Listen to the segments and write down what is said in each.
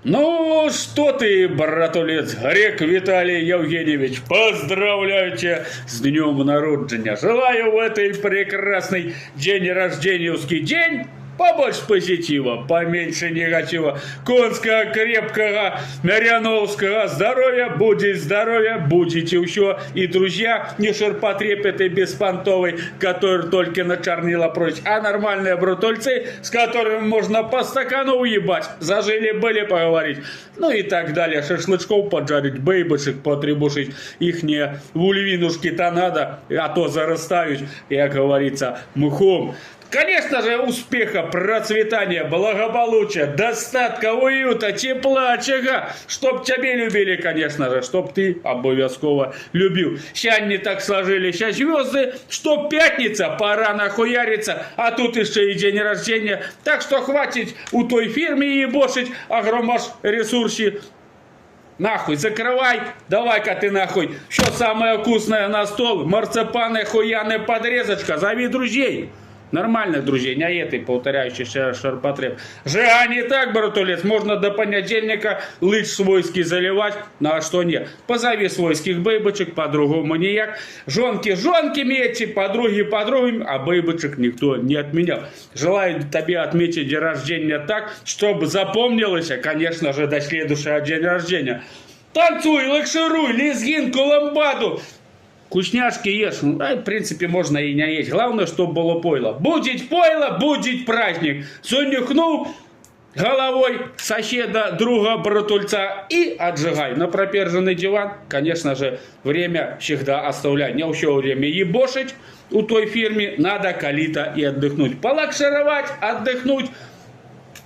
Ну, что ты, братулец, Грек Виталий Евгеньевич, поздравляю тебя с днем народжения. Желаю в этой прекрасный день рожденьевский день побольше позитива, поменьше негатива, конского, крепкого, миряновского здоровья, будете еще и друзья, не ширпотреб этой беспонтовой, который только на чернила прочь, а нормальные брутульцы, с которыми можно по стакану уебать, зажили-были поговорить, ну и так далее, шашлычков поджарить, бейбочек потребушить, ихние вульвинушки-то надо, а то зарастают, как говорится, мухом. Конечно же, успеха, процветания, благополучия, достатка, уюта, тепла, очага, чтоб тебя любили, конечно же, чтоб ты обовязково любил. Сейчас не так сложились сейчас звезды, что пятница, пора нахуяриться, а тут еще и день рождения. Так что хватит у той фирмы ебошить, огромаш ресурсы. Нахуй, закрывай, давай-ка ты нахуй, все самое вкусное на стол, марципаны, хуяны, подрезочка, зови друзей. Нормальных друзей, не этой, повторяющий шарпотреб. Же, а не так, братулец, можно до понедельника лыч свойский заливать, ну а что нет. Позови свойских бейбочек, по-другому нияк. Жонки жонкими эти, подруги подругами, а бейбочек никто не отменял. Желаю тебе отметить день рождения так, чтобы запомнилось, конечно же, до следующего дня рождения. Танцуй, лакшируй, лезгинку, ламбаду. Вкусняшки ешь, ну, в принципе, можно и не есть. Главное, чтобы было пойло. Будет пойло, будет праздник. Занюхнул головой соседа, друга, братульца и отжигай. На проперженный диван, конечно же, время всегда оставлять. Не все время ебошить у той фирме, надо калито и отдохнуть. Полакшировать, отдохнуть.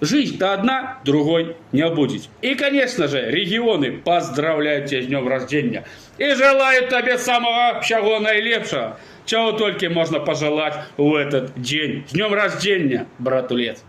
Жизнь-то одна, другой не будет. И, конечно же, регионы поздравляют тебя с днем рождения. И желают тебе самого всего наилепшего, чего только можно пожелать в этот день. С днем рождения, братулец.